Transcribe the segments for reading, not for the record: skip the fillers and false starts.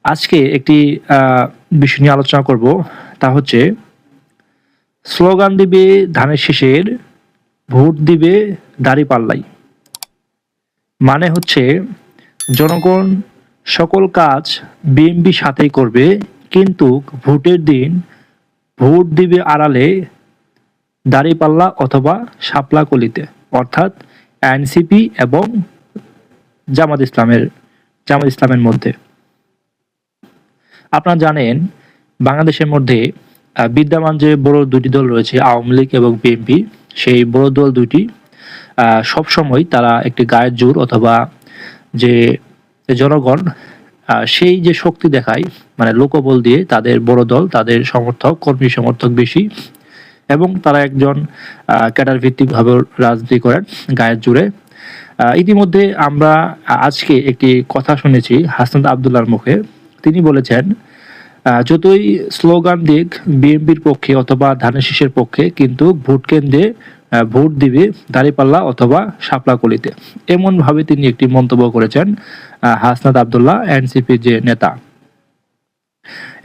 আজকে একটি বিষয় নিয়ে আলোচনা করব। তা হচ্ছে স্লোগান দিবে ধানের শীষের, ভোট দিবে দাঁড়িপাল্লাই। মানে হচ্ছে জনগণ সকল কাজ বিএনপির সাথেই করবে, কিন্তু ভোটের দিন ভোট দিবে আড়ালে দাঁড়িপাল্লা অথবা শাপলা কলিতে, অর্থাৎ এনসিপি এবং জামাত ইসলামের মধ্যে। আপনারা জানেন বাংলাদেশের মধ্যে বিদ্যমান যে বড় দুটি দল রয়েছে, আওয়ামী লীগ এবং বিএনপি, সেই বড় দল দুটি সবসময় তারা একটি গায়ের জোর অথবা যে জনগণ সেই যে শক্তি দেখায়, মানে লোকবল দিয়ে তাদের বড় দল, তাদের সমর্থক, কর্মী সমর্থক বেশি, এবং তারা একজন ক্যাডার ভিত্তিকভাবে রাজনীতি করেন গায়ের জোরে। ইতিমধ্যে আমরা আজকে একটি কথা শুনেছি হাসনাত আবদুল্লাহর মুখে। তিনি বলেছেন যতই স্লোগান দিক বিএনপির পক্ষে অথবা ধানের শীষের পক্ষে, কিন্তু ভোট কেন্দ্রে ভোট দিবে দাঁড়িপাল্লা অথবা শাপলাকলিতে। এমনভাবে তিনি একটি মন্তব্য করেছেন হাসনাত আবদুল্লাহ, এনসিপির যে নেতা।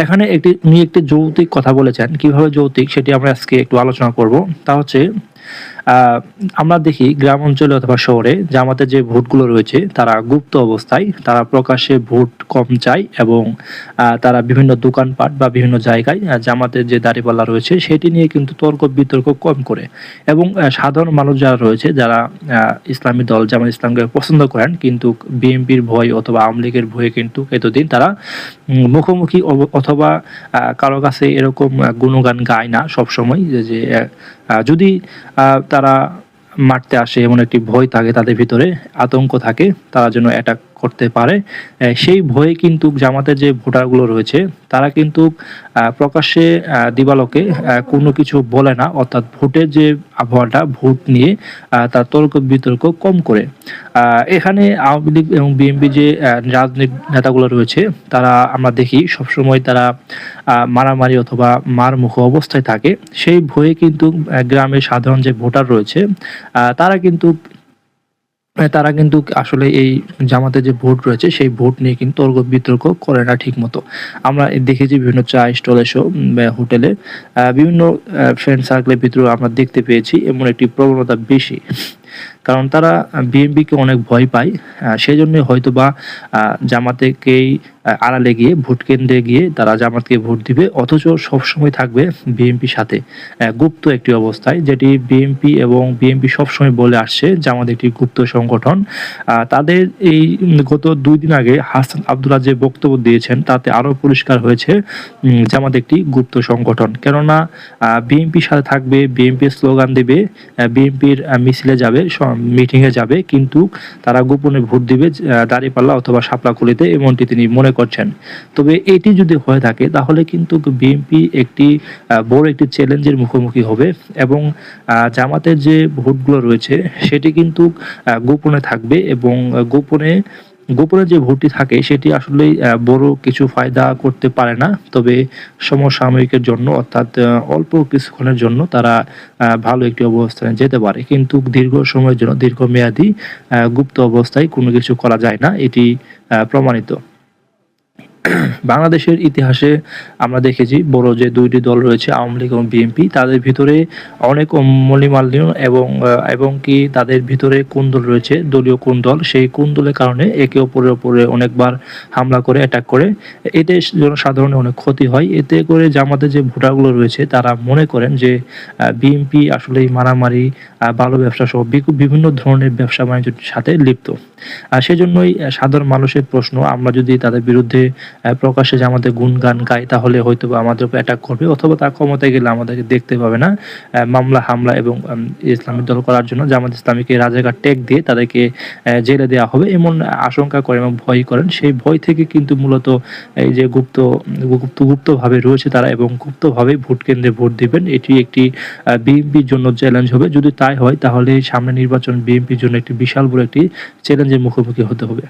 এখানে একটি যৌক্তিক কথা বলেছেন। কিভাবে যৌক্তিক সেটি আমরা আজকে একটু আলোচনা করব। তা হচ্ছে আমরা দেখি গ্রাম অঞ্চলে অথবা শহরে জামাতের যে ভোটগুলো রয়েছে তারা গুপ্ত অবস্থায়, তারা প্রকাশ্যে ভোট কম চায়, এবং তারা বিভিন্ন দোকানপাট বা বিভিন্ন জায়গায় জামাতের যে দাঁড়িপাল্লা রয়েছে সেটি নিয়ে কিন্তু তর্ক বিতর্ক কম করে, এবং সাধারণ মানুষ যারা রয়েছে, যারা ইসলামী দল জামাত ইসলামকে পছন্দ করেন, কিন্তু বিএনপির ভয় অথবা আওয়ামী লীগের ভয়ে কিন্তু এতদিন তারা মুখোমুখি অথবা কারো কাছে এরকম গুণগান গায় না সবসময়, যে যদি তারা মারতে আসে এমন একটি ভয় থাকে তাদের ভিতরে, আতঙ্ক থাকে, তারা যেন অ্যাটাক করতে পারে। সেই ভয়ে কিন্তু জামাতের যে ভোটারগুলো রয়েছে তারা কিন্তু প্রকাশ্যে দিবালোকে কোনো কিছু বলে না, অর্থাৎ ভোটের যে আবহাওয়াটা, ভোট নিয়ে তার তর্ক বিতর্ক কম করে। এখানে আওয়ামী লীগ এবং বিএনপি যে রাজনৈতিক নেতাগুলো রয়েছে তারা আমরা দেখি সবসময় তারা মারামারি অথবা মারমুখ অবস্থায় থাকে। সেই ভয়ে কিন্তু গ্রামের সাধারণ যে ভোটার রয়েছে তারা কিন্তু আসলে এই জামাতে যে ভোট রয়েছে সেই ভোট নিয়ে কিন্তু তর্ক বিতর্ক করে না ঠিক মতো। আমরা দেখেছি বিভিন্ন চা স্টলে, হোটেলে, বিভিন্ন ফ্রেন্ড সার্কেলের ভিতরে আমরা দেখতে পেয়েছি এমন একটি প্রবণতা বেশি। কারণ তারা বিএনপিকে অনেক ভয় পায়, সেই জন্য হয়তো বা জামাতেকেই আড়ালে গিয়ে ভোট কেন্দ্রে গিয়ে তারা জামাতকে ভোট দিবে, অথচ সবসময় থাকবে বিএনপির সাথে গুপ্ত একটি অবস্থায়, যেটি বিএনপি সবসময় বলে আসছে জামাত একটি গুপ্ত সংগঠন। তাদের এই গত 2 দিন আগে হাসান আবদুল্লাহ যে বক্তব্য দিয়েছেন তাতে আরও পরিষ্কার হয়েছে জামাত একটি গুপ্ত সংগঠন। কেননা বিএনপির সাথে থাকবে, বিএনপির স্লোগান দেবে, বিএনপির মিছিলে যাবে, মিটিংয়ে যাবে, কিন্তু তারা গোপনে ভোট দিবে দাঁড়িপাল্লা অথবা শাপলাকলিতে, এমনটি তিনি মনে করছেন। তবে এটি যদি হয়ে থাকে তাহলে কিন্তু বিএনপি বড় একটি চ্যালেঞ্জের মুখোমুখি হবে, এবং জামাতের যে ভোটগুলো রয়েছে সেটি কিন্তু গোপনে থাকবে, এবং গোপনে যে ভোটটি থাকে সেটি আসলে বড় কিছু ফায়দা করতে পারে না। তবে সমসাময়িকের জন্য, অর্থাৎ অল্প কিছুক্ষণের জন্য তারা ভালো একটি অবস্থানে যেতে পারে, কিন্তু দীর্ঘ সময়ের জন্য, দীর্ঘমেয়াদী গুপ্ত অবস্থায় কোনো কিছু করা যায় না, এটি প্রমাণিত। বাংলাদেশের ইতিহাসে আমরা দেখেছি বড় যে 2টি দল রয়েছে আওয়ামী লীগ এবং বিএনপি, তাদের ভিতরে অনেক মলিমাল্য, এবং কি তাদের ভিতরে কোন্দল রয়েছে, দলীয় কোন্দল। সেই কোন্দলের কারণে একে অপরের উপরে অনেকবার হামলা করে, অ্যাটাক করে, এতে জনসাধারণের অনেক ক্ষতি হয়। এতে করে জামাতের যে ভোটারগুলো রয়েছে তারা মনে করেন যে বিএনপি আসলে মারামারি, বালু ব্যবসা সহ বিভিন্ন ধরনের ব্যবসা বাণিজ্যের সাথে লিপ্ত। সেজন্যই সাধারণ মানুষের প্রশ্ন, আমরা যদি তাদের বিরুদ্ধে প্রকাশ্যে যে আমাদের গুণগান গায় তাহলে হয়তো আমাদের উপর অ্যাটাক করবে, অথবা তার ক্ষমতায় গেলে আমাদেরকে দেখতে পাবে না, মামলা হামলা এবং ইসলামিক দল করার জন্য জামাত ইসলামীকে রাজাকার ট্যাগ দিয়ে তাদেরকে জেলে দেওয়া হবে, এমন আশঙ্কা করেন এবং ভয় করেন। সেই ভয় থেকে কিন্তু মূলত এই যে গুপ্তভাবে রয়েছে তারা, এবং গুপ্তভাবে ভোট কেন্দ্রে ভোট দিবেন, এটি একটি বিএনপির জন্য চ্যালেঞ্জ হবে। যদি তাই হয় তাহলে সামনে নির্বাচন বিএনপির জন্য একটি বিশাল বড় একটি চ্যালেঞ্জের মুখোমুখি হতে হবে।